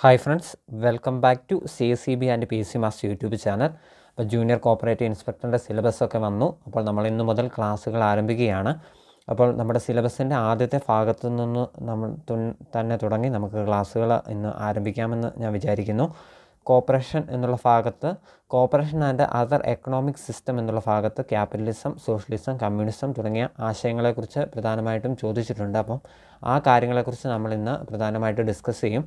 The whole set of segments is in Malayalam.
Hi friends, welcome back to CSEB and PSC master YouTube channel. അപ്പോൾ ജൂനിയർ കോപ്പറേറ്റീവ് ഇൻസ്പെക്ടറിൻ്റെ സിലബസൊക്കെ വന്നു. അപ്പോൾ നമ്മൾ ഇന്ന് മുതൽ ക്ലാസ്സുകൾ ആരംഭിക്കുകയാണ്. അപ്പോൾ നമ്മുടെ സിലബസിൻ്റെ ആദ്യത്തെ ഭാഗത്തു നിന്ന് നമ്മൾ തന്നെ തുടങ്ങി നമുക്ക് ക്ലാസ്സുകൾ ഇന്ന് ആരംഭിക്കാമെന്ന് ഞാൻ വിചാരിക്കുന്നു. കോപ്പറേഷൻ എന്നുള്ള ഭാഗത്ത് cooperation and other economic system എന്നുള്ള ഭാഗത്ത് ക്യാപിറ്റലിസം, സോഷ്യലിസം, കമ്മ്യൂണിസം തുടങ്ങിയ ആശയങ്ങളെക്കുറിച്ച് പ്രധാനമായിട്ടും ചോദിച്ചിട്ടുണ്ട്. അപ്പം ആ കാര്യങ്ങളെക്കുറിച്ച് നമ്മൾ ഇന്ന് പ്രധാനമായിട്ട് ഡിസ്കസ് ചെയ്യും.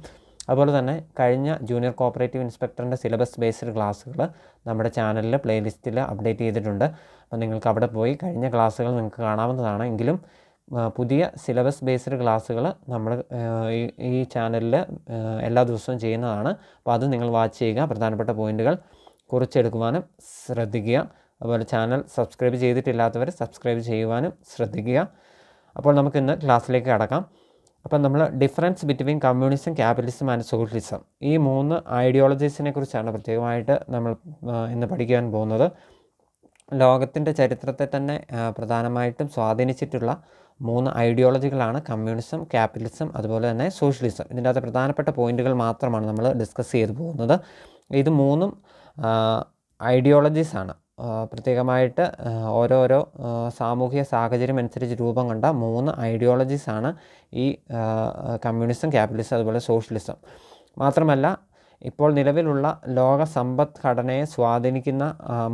അതുപോലെ തന്നെ കഴിഞ്ഞ ജൂനിയർ കോപ്പറേറ്റീവ് ഇൻസ്പെക്ടറിൻ്റെ സിലബസ് ബേസ്ഡ് ക്ലാസ്സുകൾ നമ്മുടെ ചാനലിൽ പ്ലേലിസ്റ്റിൽ അപ്ഡേറ്റ് ചെയ്തിട്ടുണ്ട്. അപ്പോൾ നിങ്ങൾക്ക് അവിടെ പോയി കഴിഞ്ഞ ക്ലാസ്സുകൾ നിങ്ങൾക്ക് കാണാവുന്നതാണ്. എങ്കിലും പുതിയ സിലബസ് ബേസ്ഡ് ക്ലാസ്സുകൾ നമ്മൾ ഈ ചാനലിൽ എല്ലാ ദിവസവും ചെയ്യുന്നതാണ്. അപ്പോൾ അത് നിങ്ങൾ വാച്ച് ചെയ്യുക, പ്രധാനപ്പെട്ട പോയിൻറ്റുകൾ കുറിച്ചെടുക്കുവാനും ശ്രദ്ധിക്കുക. അതുപോലെ ചാനൽ സബ്സ്ക്രൈബ് ചെയ്തിട്ടില്ലാത്തവർ സബ്സ്ക്രൈബ് ചെയ്യുവാനും ശ്രദ്ധിക്കുക. അപ്പോൾ നമുക്കിന്ന് ക്ലാസ്സിലേക്ക് കടക്കാം. അപ്പം നമ്മൾ difference between communism, capitalism and socialism, ഈ മൂന്ന് ഐഡിയോളജീസിനെ കുറിച്ചാണ് പ്രത്യേകമായിട്ട് നമ്മൾ ഇന്ന് പഠിക്കാൻ പോകുന്നത്. ലോകത്തിൻ്റെ ചരിത്രത്തെ തന്നെ പ്രധാനമായിട്ടും സ്വാധീനിച്ചിട്ടുള്ള മൂന്ന് ഐഡിയോളജികളാണ് കമ്മ്യൂണിസം, ക്യാപിറ്റലിസം, അതുപോലെ തന്നെ സോഷ്യലിസം. ഇതിൻ്റെ അകത്ത് പ്രധാനപ്പെട്ട പോയിൻറ്റുകൾ മാത്രമാണ് നമ്മൾ ഡിസ്കസ് ചെയ്തു പോകുന്നത്. ഇത് മൂന്നും ഐഡിയോളജീസാണ്. പ്രത്യേകമായിട്ട് ഓരോരോ സാമൂഹിക സാഹചര്യം അനുസരിച്ച് രൂപം കൊണ്ട മൂന്ന് ഐഡിയോളജീസാണ് ഈ കമ്മ്യൂണിസം, ക്യാപിറ്റലിസം, അതുപോലെ സോഷ്യലിസം. മാത്രമല്ല ഇപ്പോൾ നിലവിലുള്ള ലോക സമ്പദ്ഘടനയെ സ്വാധീനിക്കുന്ന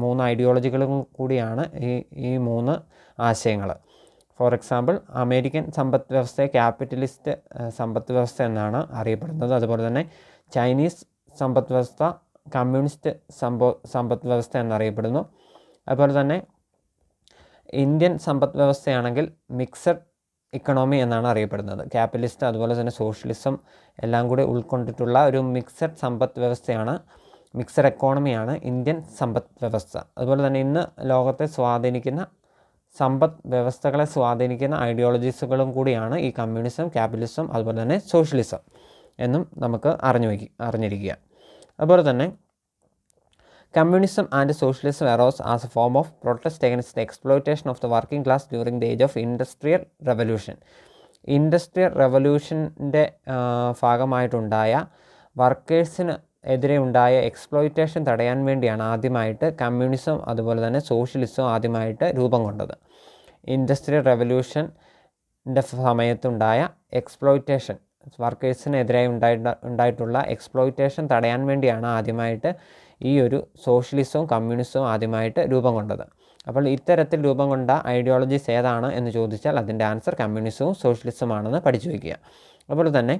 മൂന്ന് ഐഡിയോളജികളും കൂടിയാണ് ഈ മൂന്ന് ആശയങ്ങൾ. ഫോർ എക്സാമ്പിൾ, അമേരിക്കൻ സമ്പദ് വ്യവസ്ഥയെ ക്യാപിറ്റലിസ്റ്റ് സമ്പദ് വ്യവസ്ഥ എന്നാണ് അറിയപ്പെടുന്നത്. അതുപോലെ തന്നെ ചൈനീസ് സമ്പദ് വ്യവസ്ഥ കമ്മ്യൂണിസ്റ്റ് സമ്പദ് വ്യവസ്ഥ എന്നറിയപ്പെടുന്നു. അതുപോലെ തന്നെ ഇന്ത്യൻ സമ്പദ് വ്യവസ്ഥയാണെങ്കിൽ മിക്സഡ് ഇക്കണോമി എന്നാണ് അറിയപ്പെടുന്നത്. ക്യാപിറ്റലിസ്റ്റ് അതുപോലെ തന്നെ സോഷ്യലിസം എല്ലാം കൂടി ഉൾക്കൊണ്ടിട്ടുള്ള ഒരു മിക്സഡ് സമ്പദ് വ്യവസ്ഥയാണ്, മിക്സഡ് എക്കോണമിയാണ് ഇന്ത്യൻ സമ്പദ് വ്യവസ്ഥ. അതുപോലെ തന്നെ ഇന്ന് ലോകത്തെ സ്വാധീനിക്കുന്ന സമ്പദ് വ്യവസ്ഥകളെ സ്വാധീനിക്കുന്ന ഐഡിയോളജീസുകളും കൂടിയാണ് ഈ കമ്മ്യൂണിസം, ക്യാപിറ്റലിസം, അതുപോലെ തന്നെ സോഷ്യലിസം എന്നും നമുക്ക് അറിഞ്ഞിരിക്കുക. അതുപോലെ തന്നെ communism and socialism arose as a form of protest against the exploitation of the working class during the age of industrial revolution. Industrial റെവല്യൂഷൻ്റെ ഭാഗമായിട്ടുണ്ടായ വർക്കേഴ്സിന് എതിരെ ഉണ്ടായ എക്സ്പ്ലോയിറ്റേഷൻ തടയാൻ വേണ്ടിയാണ് ആദ്യമായിട്ട് കമ്മ്യൂണിസം അതുപോലെ തന്നെ സോഷ്യലിസം ആദ്യമായിട്ട് രൂപം കൊണ്ടത്. ഇൻഡസ്ട്രിയൽ റെവല്യൂഷൻ്റെ സമയത്തുണ്ടായ എക്സ്പ്ലോയിറ്റേഷൻ, വർക്കേഴ്സിനെതിരായി ഉണ്ടായിട്ടുള്ള എക്സ്പ്ലോയിറ്റേഷൻ തടയാൻ വേണ്ടിയാണ് ആദ്യമായിട്ട് ഈ ഒരു സോഷ്യലിസവും കമ്മ്യൂണിസവും ആദ്യമായിട്ട് രൂപം കൊണ്ടത്. അപ്പോൾ ഇത്തരത്തിൽ രൂപം കൊണ്ട ഐഡിയോളജീസ് ഏതാണ് എന്ന് ചോദിച്ചാൽ അതിൻ്റെ ആൻസർ കമ്മ്യൂണിസവും സോഷ്യലിസമാണെന്ന് പഠിച്ചു വയ്ക്കുക. അതുപോലെ തന്നെ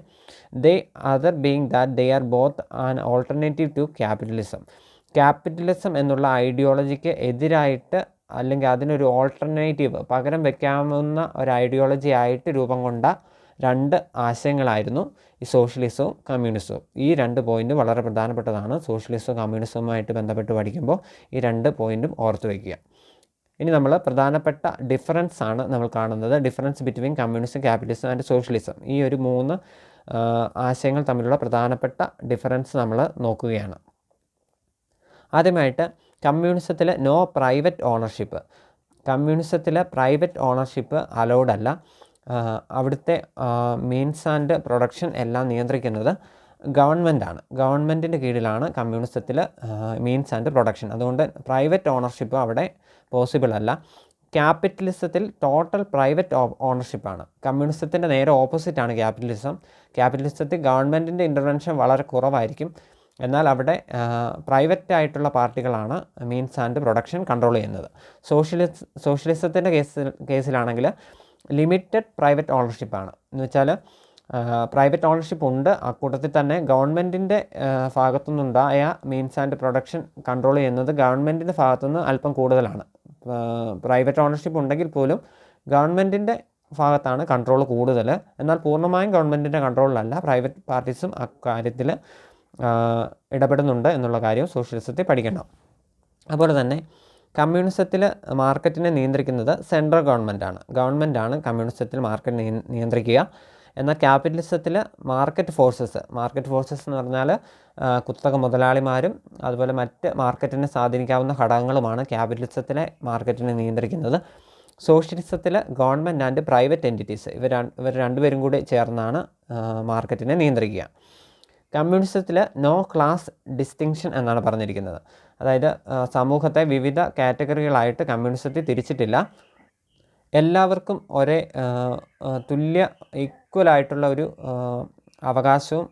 other being that they are both an alternative to capitalism. Capitalism എന്നുള്ള ഐഡിയോളജിക്ക് എതിരായിട്ട് അല്ലെങ്കിൽ അതിനൊരു ഓൾട്ടർനേറ്റീവ് പകരം വയ്ക്കാവുന്ന ഒരു ഐഡിയോളജി ആയിട്ട് രൂപം കൊണ്ട രണ്ട് ആശയങ്ങളായിരുന്നു ഈ സോഷ്യലിസവും കമ്മ്യൂണിസവും. ഈ രണ്ട് പോയിൻറ്റും വളരെ പ്രധാനപ്പെട്ടതാണ്. സോഷ്യലിസവും കമ്മ്യൂണിസവുമായിട്ട് ബന്ധപ്പെട്ട് പഠിക്കുമ്പോൾ ഈ രണ്ട് പോയിൻറ്റും ഓർത്ത് വയ്ക്കുക. ഇനി നമ്മൾ പ്രധാനപ്പെട്ട ഡിഫറൻസ് ആണ് നമ്മൾ കാണുന്നത്. Difference between communism, capitalism and socialism. ഈ ഒരു മൂന്ന് ആശയങ്ങൾ തമ്മിലുള്ള പ്രധാനപ്പെട്ട ഡിഫറൻസ് നമ്മൾ നോക്കുകയാണ്. ആദ്യമായിട്ട് കമ്മ്യൂണിസത്തിൽ നോ പ്രൈവറ്റ് ഓണർഷിപ്പ്. കമ്മ്യൂണിസത്തിൽ പ്രൈവറ്റ് ഓണർഷിപ്പ് അലൗഡ് അല്ല. അവിടുത്തെ മീൻസ് ആൻഡ് പ്രൊഡക്ഷൻ എല്ലാം നിയന്ത്രിക്കുന്നത് ഗവൺമെൻറ്റാണ്. ഗവൺമെൻറ്റിൻ്റെ കീഴിലാണ് കമ്മ്യൂണിസത്തിൽ മീൻസ് ആൻഡ് പ്രൊഡക്ഷൻ. അതുകൊണ്ട് പ്രൈവറ്റ് ഓണർഷിപ്പ് അവിടെ പോസിബിൾ അല്ല. ക്യാപിറ്റലിസത്തിൽ ടോട്ടൽ പ്രൈവറ്റ് ഓണർഷിപ്പാണ്. കമ്മ്യൂണിസത്തിൻ്റെ നേരെ ഓപ്പോസിറ്റാണ് ക്യാപിറ്റലിസം. ക്യാപിറ്റലിസത്തിൽ ഗവൺമെൻറ്റിൻ്റെ ഇൻ്റർവെൻഷൻ വളരെ കുറവായിരിക്കും. എന്നാൽ അവിടെ പ്രൈവറ്റ് ആയിട്ടുള്ള പാർട്ടികളാണ് മീൻസ് ആൻഡ് പ്രൊഡക്ഷൻ കൺട്രോൾ ചെയ്യുന്നത്. സോഷ്യലിസത്തിൻ്റെ കേസിലാണെങ്കിൽ ലിമിറ്റഡ് പ്രൈവറ്റ് ഓണർഷിപ്പാണ്. എന്ന് വെച്ചാൽ പ്രൈവറ്റ് ഓണർഷിപ്പ് ഉണ്ട്, അക്കൂട്ടത്തിൽ തന്നെ ഗവൺമെൻറ്റിൻ്റെ ഭാഗത്തുനിന്നുണ്ടായ മീൻസ് ആൻഡ് പ്രൊഡക്ഷൻ കൺട്രോൾ ചെയ്യുന്നത് ഗവൺമെൻറ്റിൻ്റെ ഭാഗത്തുനിന്ന് അല്പം കൂടുതലാണ്. പ്രൈവറ്റ് ഓണർഷിപ്പ് ഉണ്ടെങ്കിൽ പോലും ഗവൺമെൻറ്റിൻ്റെ ഭാഗത്താണ് കൺട്രോൾ കൂടുതൽ. എന്നാൽ പൂർണ്ണമായും ഗവൺമെൻറ്റിൻ്റെ കൺട്രോളിലല്ല, പ്രൈവറ്റ് പാർട്ടീസും അക്കാര്യത്തിൽ ഇടപെടുന്നുണ്ട് എന്നുള്ള കാര്യം സോഷ്യലിസത്തിൽ പഠിക്കണം. അതുപോലെ തന്നെ കമ്മ്യൂണിസത്തിൽ മാർക്കറ്റിനെ നിയന്ത്രിക്കുന്നത് സെൻട്രൽ ഗവൺമെൻറ്റാണ് കമ്മ്യൂണിസത്തിൽ മാർക്കറ്റ് നിയന്ത്രിക്കുക. എന്നാൽ ക്യാപിറ്റലിസത്തിൽ മാർക്കറ്റ് ഫോഴ്സസ് എന്ന് പറഞ്ഞാൽ കുത്തക മുതലാളിമാരും അതുപോലെ മറ്റ് മാർക്കറ്റിനെ സ്വാധീനിക്കാവുന്ന ഘടകങ്ങളുമാണ് ക്യാപിറ്റലിസത്തിലെ മാർക്കറ്റിനെ നിയന്ത്രിക്കുന്നത്. സോഷ്യലിസത്തിൽ ഗവൺമെൻറ് ആൻഡ് പ്രൈവറ്റ് എൻറ്റിറ്റീസ് ഇവർ രണ്ടുപേരും കൂടി ചേർന്നാണ് മാർക്കറ്റിനെ നിയന്ത്രിക്കുക. കമ്മ്യൂണിസത്തിൽ നോ ക്ലാസ് ഡിസ്റ്റിങ്ഷൻ എന്നാണ് പറഞ്ഞിരിക്കുന്നത്. അതായത് സമൂഹത്തെ വിവിധ കാറ്റഗറികളായിട്ട് കമ്മ്യൂണിസത്തിൽ തിരിച്ചിട്ടില്ല. എല്ലാവർക്കും ഒരേ തുല്യ ഈക്വലായിട്ടുള്ള ഒരു അവകാശവും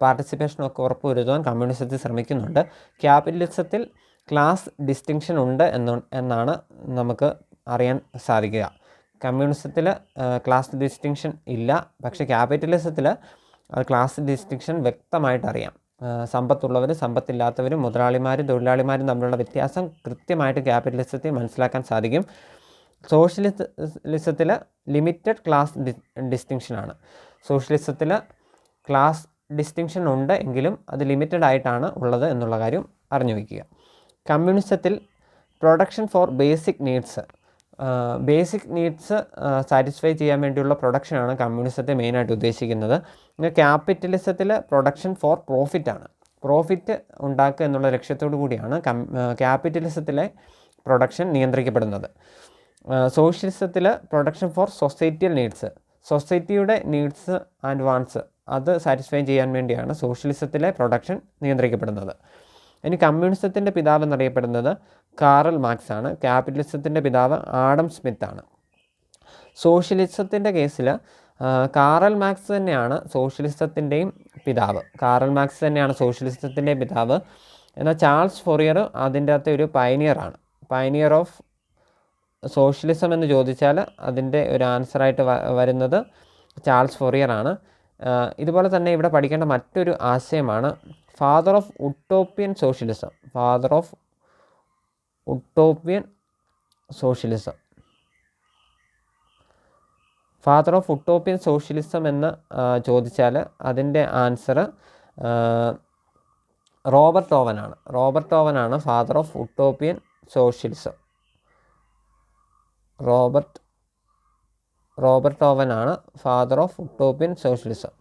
പാർട്ടിസിപ്പേഷനും ഒക്കെ ഉറപ്പുവരുത്തുവാൻ കമ്മ്യൂണിസത്തിൽ ശ്രമിക്കുന്നുണ്ട്. ക്യാപിറ്റലിസത്തിൽ ക്ലാസ് ഡിസ്റ്റിങ്ഷൻ ഉണ്ട് എന്നാണ് നമുക്ക് അറിയാൻ സാധിക്കുക. കമ്മ്യൂണിസത്തിൽ ക്ലാസ് ഡിസ്റ്റിങ്ഷൻ ഇല്ല, പക്ഷേ ക്യാപിറ്റലിസത്തിൽ ക്ലാസ് ഡിസ്റ്റിങ്ഷൻ വ്യക്തമായിട്ട് അറിയാം. സമ്പത്തുള്ളവരും സമ്പത്തില്ലാത്തവരും മുതലാളിമാരും തൊഴിലാളിമാരും തമ്മിലുള്ള വ്യത്യാസം കൃത്യമായിട്ട് ക്യാപിറ്റലിസത്തിൽ മനസ്സിലാക്കാൻ സാധിക്കും. സോഷ്യലിസത്തിൽ ലിമിറ്റഡ് ക്ലാസ് ഡിസ്റ്റിങ്ഷനാണ്. സോഷ്യലിസത്തിൽ ക്ലാസ് ഡിസ്റ്റിങ്ഷൻ ഉണ്ട് എങ്കിലും അത് ലിമിറ്റഡ് ആയിട്ടാണ് ഉള്ളത് എന്നുള്ള കാര്യം അറിഞ്ഞു വയ്ക്കുക. കമ്മ്യൂണിസത്തിൽ production for basic needs satisfy ചെയ്യാൻ വേണ്ടിയുള്ള പ്രൊഡക്ഷനാണ് കമ്മ്യൂണിസത്തെ മെയിനായിട്ട് ഉദ്ദേശിക്കുന്നത്. ക്യാപിറ്റലിസത്തിൽ പ്രൊഡക്ഷൻ ഫോർ പ്രോഫിറ്റാണ്. പ്രോഫിറ്റ് ഉണ്ടാക്കുക എന്നുള്ള ലക്ഷ്യത്തോടു കൂടിയാണ് ക്യാപിറ്റലിസത്തിലെ പ്രൊഡക്ഷൻ നിയന്ത്രിക്കപ്പെടുന്നത്. സോഷ്യലിസത്തിൽ പ്രൊഡക്ഷൻ ഫോർ സൊസൈറ്റിയൽ നീഡ്സ്, സൊസൈറ്റിയുടെ നീഡ്സ് ആൻഡ് വാണ്ട്സ് അത് സാറ്റിസ്ഫൈ ചെയ്യാൻ വേണ്ടിയാണ് സോഷ്യലിസത്തിലെ പ്രൊഡക്ഷൻ നിയന്ത്രിക്കപ്പെടുന്നത്. ഇനി കമ്മ്യൂണിസത്തിൻ്റെ പിതാവ് എന്നറിയപ്പെടുന്നത് കാറൽ മാർക്സ് ആണ്. ക്യാപിറ്റലിസത്തിൻ്റെ പിതാവ് ആഡം സ്മിത്ത് ആണ്. സോഷ്യലിസത്തിൻ്റെ കേസിൽ കാറൽ മാർക്സ് തന്നെയാണ് സോഷ്യലിസത്തിൻ്റെയും പിതാവ്. കാറൽ മാർക്സ് തന്നെയാണ് സോഷ്യലിസത്തിൻ്റെയും പിതാവ്. എന്നാൽ ചാൾസ് ഫൊറിയർ അതിൻ്റെ അകത്തെ ഒരു പയനിയറാണ്. പയനിയർ ഓഫ് സോഷ്യലിസം എന്ന് ചോദിച്ചാൽ അതിൻ്റെ ഒരു ആൻസറായിട്ട് വരുന്നത് ചാൾസ് ഫൊറിയർ ആണ്. ഇതുപോലെ തന്നെ ഇവിടെ പഠിക്കേണ്ട മറ്റൊരു ആശയമാണ് father of utopian socialism. Father of utopian socialism. Father of utopian socialism എന്ന് ചോദിച്ചാൽ അതിൻ്റെ ആൻസർ റോബർട്ട് ഓവനാണ്. റോബർട്ട് ഓവനാണ് father of utopian socialism. Robert ഓവനാണ് ഫാദർ ഓഫ് ഉട്ടോപ്യൻ സോഷ്യലിസം.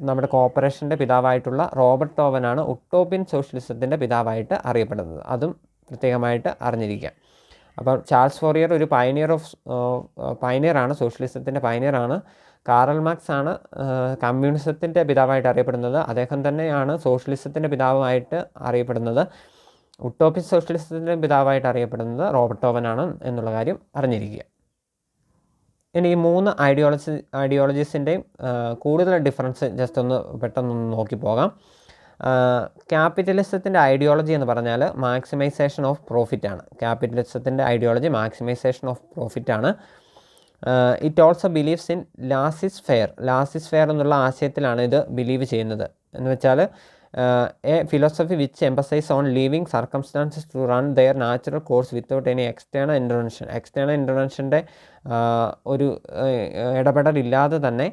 നമ്മുടെ കോർപ്പറേഷൻ്റെ പിതാവായിട്ടുള്ള റോബർട്ട് ഓവനാണ് ഉട്ടോപ്യൻ സോഷ്യലിസത്തിൻ്റെ പിതാവായിട്ട് അറിയപ്പെടുന്നത്. അതും പ്രത്യേകമായിട്ട് അറിഞ്ഞിരിക്കുക. അപ്പോൾ ചാൾസ് ഫോറിയർ ഒരു പയനിയറാണ്, സോഷ്യലിസത്തിൻ്റെ പയനിയറാണ്. കാറൽ മാർക്സ് ആണ് കമ്മ്യൂണിസത്തിൻ്റെ പിതാവായിട്ട് അറിയപ്പെടുന്നത്. അദ്ദേഹം തന്നെയാണ് സോഷ്യലിസത്തിൻ്റെ പിതാവായിട്ട് അറിയപ്പെടുന്നത്. ഉട്ടോപ്യൻ സോഷ്യലിസത്തിൻ്റെ പിതാവായിട്ട് അറിയപ്പെടുന്നത് റോബർട്ട് ഓവനാണ് എന്നുള്ള കാര്യം അറിഞ്ഞിരിക്കുക. ഇനി ഈ മൂന്ന് ഐഡിയോളജീസിൻ്റെയും കൂടുതൽ ഡിഫറൻസ് ജസ്റ്റ് ഒന്ന് പെട്ടെന്നൊന്ന് നോക്കി പോകാം. ക്യാപിറ്റലിസത്തിൻ്റെ ഐഡിയോളജി എന്ന് പറഞ്ഞാൽ മാക്സിമൈസേഷൻ ഓഫ് പ്രോഫിറ്റാണ്. ക്യാപിറ്റലിസത്തിൻ്റെ ഐഡിയോളജി മാക്സിമൈസേഷൻ ഓഫ് പ്രോഫിറ്റാണ്. It also believes in laissez faire. Laissez faire എന്നുള്ള ആശയത്തിലാണ് ഇത് ബിലീവ് ചെയ്യുന്നത്. എന്ന് വെച്ചാൽ a philosophy which emphasise on leaving circumstances to run their natural course without any external intervention. External ഇൻ്റർവെൻഷൻ്റെ ഒരു ഇടപെടലില്ലാതെ തന്നെ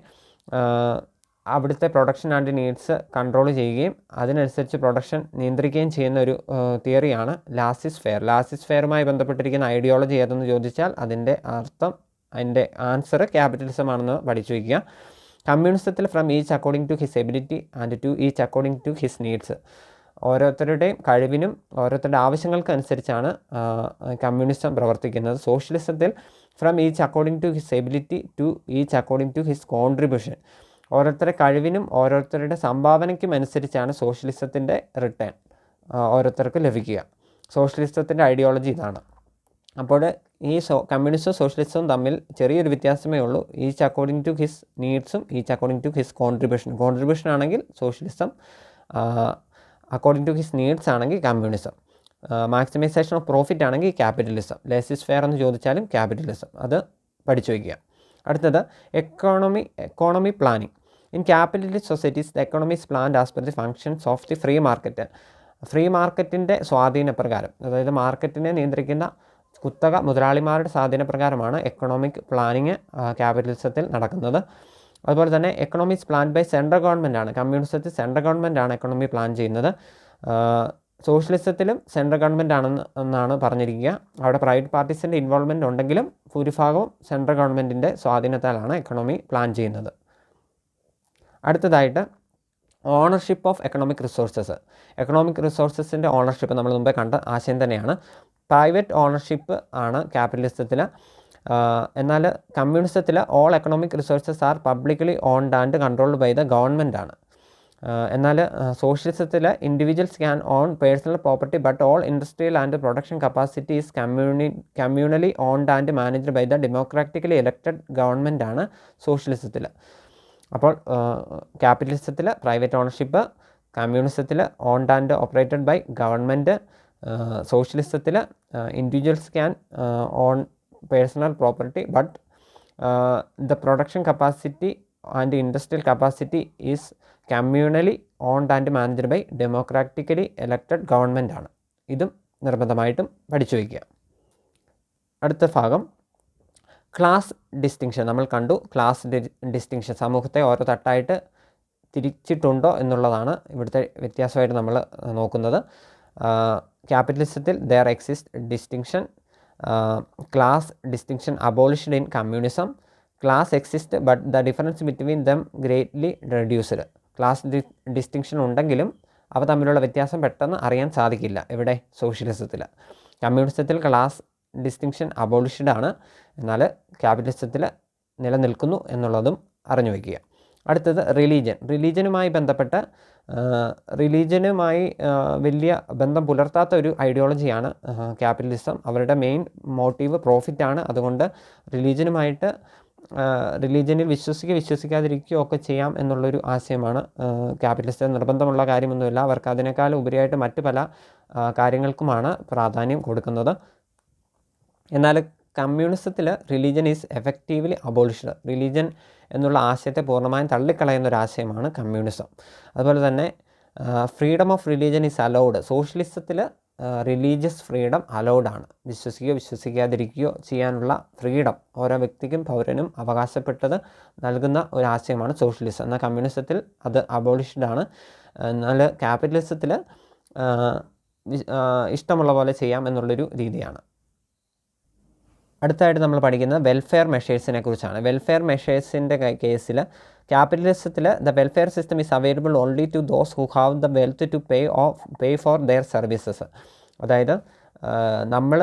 അവിടുത്തെ പ്രൊഡക്ഷൻ ആൻഡ് നീഡ്സ് കൺട്രോൾ ചെയ്യുകയും അതിനനുസരിച്ച് പ്രൊഡക്ഷൻ നിയന്ത്രിക്കുകയും ചെയ്യുന്ന ഒരു തിയറിയാണ് laissez faire. Laissez ഫെയറുമായി ബന്ധപ്പെട്ടിരിക്കുന്ന ഐഡിയോളജി ഏതെന്ന് ചോദിച്ചാൽ അതിൻ്റെ ആൻസർ ക്യാപിറ്റലിസം ആണെന്ന് പഠിച്ചു വയ്ക്കുക. കമ്മ്യൂണിസത്തിൽ from each according to his ability and to each according to his needs. ഓരോരുത്തരുടെയും കഴിവിനും ഓരോരുത്തരുടെ ആവശ്യങ്ങൾക്കനുസരിച്ചാണ് കമ്മ്യൂണിസം പ്രവർത്തിക്കുന്നത്. സോഷ്യലിസത്തിൽ from each according to his ability to each according to his contribution. ഓരോരുത്തരുടെ കഴിവിനും ഓരോരുത്തരുടെ സംഭാവനയ്ക്കും അനുസരിച്ചാണ് സോഷ്യലിസത്തിൻ്റെ റിട്ടേൺ ഓരോരുത്തർക്ക് ലഭിക്കുക. സോഷ്യലിസത്തിൻ്റെ ഐഡിയോളജി ഇതാണ്. അപ്പോൾ ഈ കമ്മ്യൂണിസവും സോഷ്യലിസവും തമ്മിൽ ചെറിയൊരു വ്യത്യാസമേ ഉള്ളൂ. ഈച്ച് അക്കോർഡിംഗ് ടു ഹിസ് നീഡ്സും each according to his contribution ആണെങ്കിൽ socialism, according to his needs ആണെങ്കിൽ കമ്മ്യൂണിസം, മാക്സിമൈസേഷൻ ഓഫ് പ്രോഫിറ്റ് ആണെങ്കിൽ ക്യാപിറ്റലിസം, ലെസ് ഈസ് ഫെയർ എന്ന് ചോദിച്ചാലും ക്യാപിറ്റലിസം. അത് പഠിച്ചു വയ്ക്കുക. അടുത്തത് economy planning. In capitalist societies the economy is planned as per the functions of the free market. Free മാർക്കറ്റിൻ്റെ സ്വാധീനപ്രകാരം, അതായത് മാർക്കറ്റിനെ നിയന്ത്രിക്കുന്ന കുത്തക മുതലാളിമാരുടെ സ്വാധീനപ്രകാരമാണ് എക്കണോമിക് പ്ലാനിങ് ക്യാപിറ്റലിസത്തിൽ നടക്കുന്നത്. അതുപോലെ തന്നെ economics plan by central government ആണ്. കമ്മ്യൂണിസത്തിൽ സെൻട്രൽ ഗവൺമെൻറ് ആണ് എക്കണോമി പ്ലാൻ ചെയ്യുന്നത്. സോഷ്യലിസത്തിലും സെൻട്രൽ ഗവൺമെൻറ് ആണെന്നാണ് പറഞ്ഞിരിക്കുക. അവിടെ പ്രൈവറ്റ് പാർട്ടീസിൻ്റെ ഇൻവോൾവ്മെൻറ്റ് ഉണ്ടെങ്കിലും ഭൂരിഭാഗവും സെൻട്രൽ ഗവൺമെൻറ്റിൻ്റെ സ്വാധീനത്താലാണ് എക്കണോമി പ്ലാൻ ചെയ്യുന്നത്. അടുത്തതായിട്ട് ownership of economic resources. Economic റിസോഴ്സസിൻ്റെ ഓണർഷിപ്പ് നമ്മൾ മുമ്പേ കണ്ട ആശയം തന്നെയാണ്. പ്രൈവറ്റ് ഓണർഷിപ്പ് ആണ് ക്യാപിറ്റലിസത്തിൽ. എന്നാൽ കമ്മ്യൂണിസത്തിൽ all economic resources are publicly owned and controlled by the government ആണ്. എന്നാൽ സോഷ്യലിസത്തിൽ individuals can own personal property but all industrial and production capacity is communally owned and managed by the democratically elected government ആണ് സോഷ്യലിസത്തിൽ. അപ്പോൾ ക്യാപിറ്റലിസത്തിൽ പ്രൈവറ്റ് ഓണർഷിപ്പ്, കമ്മ്യൂണിസത്തിൽ owned and operated by government, സോഷ്യലിസത്തിൽ individuals can own personal property but the production capacity and industrial capacity is communally owned and managed by democratically elected government ആണ്. ഇതും നിർബന്ധമായിട്ടും പഠിച്ചു വയ്ക്കുക. അടുത്ത ഭാഗം ക്ലാസ് ഡിസ്റ്റിങ്ഷൻ. നമ്മൾ കണ്ടു ക്ലാസ് ഡിസ്റ്റിങ്ഷൻ, സമൂഹത്തെ ഓരോ തട്ടായിട്ട് തിരിച്ചിട്ടുണ്ടോ എന്നുള്ളതാണ് ഇവിടുത്തെ വ്യത്യാസമായിട്ട് നമ്മൾ നോക്കുന്നത്. ക്യാപിറ്റലിസത്തിൽ there exist distinction, class distinction abolished in communism, class exist but the difference between them greatly reduced. Class distinction ഉണ്ടെങ്കിലും അവ തമ്മിലുള്ള വ്യത്യാസം പെട്ടെന്ന് അറിയാൻ സാധിക്കില്ല. ഇവിടെ സോഷ്യലിസത്തിൽ. കമ്മ്യൂണിസത്തിൽ ക്ലാസ് ഡിസ്റ്റിങ്ഷൻ അബോളിഷ്ഡ് ആണ്, എന്നാൽ ക്യാപിറ്റലിസത്തിൽ നിലനിൽക്കുന്നു എന്നുള്ളതും അറിഞ്ഞു വയ്ക്കുക. അടുത്തത് റിലീജിയൻ. റിലീജിയനുമായി ബന്ധപ്പെട്ട് റിലീജിയനുമായി വലിയ ബന്ധം പുലർത്താത്ത ഒരു ഐഡിയോളജിയാണ് ക്യാപിറ്റലിസം. അവരുടെ മെയിൻ മോട്ടീവ് പ്രോഫിറ്റാണ്. അതുകൊണ്ട് റിലീജിയനിൽ വിശ്വസിക്കാതിരിക്കുകയോ ഒക്കെ ചെയ്യാം എന്നുള്ളൊരു ആശയമാണ് ക്യാപിറ്റലിസ്റ്റ്. നിർബന്ധമുള്ള കാര്യമൊന്നുമില്ല, അവർക്ക് അതിനേക്കാൾ ഉപരിയായിട്ട് മറ്റ് പല കാര്യങ്ങൾക്കുമാണ് പ്രാധാന്യം കൊടുക്കുന്നത്. എന്നാൽ കമ്മ്യൂണിസത്തിൽ religion is effectively abolished. Religion എന്നുള്ള ആശയത്തെ പൂർണ്ണമായും തള്ളിക്കളയുന്ന ഒരു ആശയമാണ് കമ്മ്യൂണിസം. അതുപോലെ തന്നെ freedom of religion is allowed. സോഷ്യലിസത്തിൽ റിലീജിയസ് ഫ്രീഡം അലൗഡാണ്. വിശ്വസിക്കാതിരിക്കുകയോ ചെയ്യാനുള്ള ഫ്രീഡം ഓരോ വ്യക്തിക്കും പൗരനും അവകാശപ്പെട്ടത് നൽകുന്ന ഒരു ആശയമാണ് സോഷ്യലിസം. എന്നാൽ കമ്മ്യൂണിസത്തിൽ അത് അബോളിഷ്ഡ് ആണ്. എന്നാൽ ക്യാപിറ്റലിസത്തിൽ ഇഷ്ടമുള്ള പോലെ ചെയ്യാം എന്നുള്ളൊരു രീതിയാണ്. അടുത്തായിട്ട് നമ്മൾ പഠിക്കുന്നത് വെൽഫെയർ മെഷേഴ്സിനെ കുറിച്ചാണ്. വെൽഫെയർ മെഷേഴ്സിൻ്റെ കേസിൽ ക്യാപിറ്റലിസത്തിൽ the welfare system is available only to those who have the wealth to pay for their services. അതായത് നമ്മൾ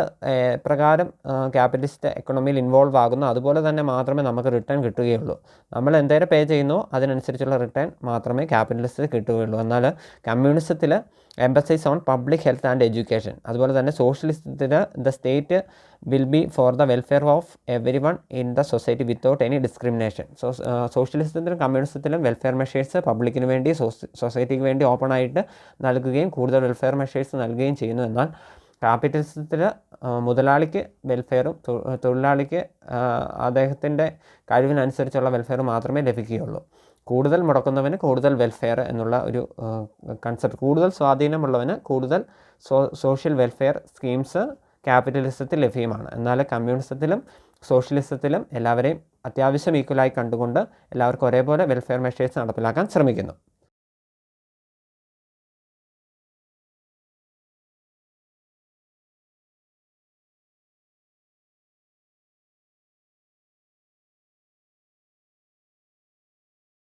പ്രകാരം ക്യാപിറ്റലിസ്റ്റ് എക്കണോമിയിൽ ഇൻവോൾവ് ആകുന്നു, അതുപോലെ തന്നെ മാത്രമേ നമുക്ക് റിട്ടേൺ കിട്ടുകയുള്ളൂ. നമ്മൾ എന്തേലും പേ ചെയ്യുന്നോ അതിനനുസരിച്ചുള്ള റിട്ടേൺ മാത്രമേ ക്യാപിറ്റലിസ്റ്റ് കിട്ടുകയുള്ളൂ. എന്നാൽ കമ്മ്യൂണിസത്തിൽ emphasise on public health and education. അതുപോലെ തന്നെ സോഷ്യലിസത്തിൽ the state will be for the welfare of everyone in the society without any discrimination. സോഷ്യലിസത്തിലും കമ്മ്യൂണിസത്തിലും വെൽഫെയർ മെഷേഴ്സ് പബ്ലിക്കിന് വേണ്ടി സൊസൈറ്റിക്ക് വേണ്ടി ഓപ്പണായിട്ട് നൽകുകയും കൂടുതൽ വെൽഫെയർ മെഷേഴ്സ് നൽകുകയും ചെയ്യുന്നു. എന്നാൽ ക്യാപിറ്റലിസത്തിൽ മുതലാളിക്ക് വെൽഫെയറും തൊഴിലാളിക്ക് അദ്ദേഹത്തിൻ്റെ കഴിവിനനുസരിച്ചുള്ള വെൽഫെയർ മാത്രമേ ലഭിക്കുകയുള്ളൂ. കൂടുതൽ മുടക്കുന്നവന് കൂടുതൽ വെൽഫെയർ എന്നുള്ള ഒരു കൺസെപ്റ്റ്, കൂടുതൽ സ്വാധീനമുള്ളവന് കൂടുതൽ സോഷ്യൽ വെൽഫെയർ സ്കീംസ് ക്യാപിറ്റലിസത്തിൽ ലഭ്യമാണ്. എന്നാൽ കമ്മ്യൂണിസത്തിലും സോഷ്യലിസത്തിലും എല്ലാവരെയും അത്യാവശ്യം ഈക്വലായി കണ്ടുകൊണ്ട് എല്ലാവർക്കും ഒരേപോലെ വെൽഫെയർ മെഷേഴ്സ് നടപ്പിലാക്കാൻ ശ്രമിക്കുന്നു.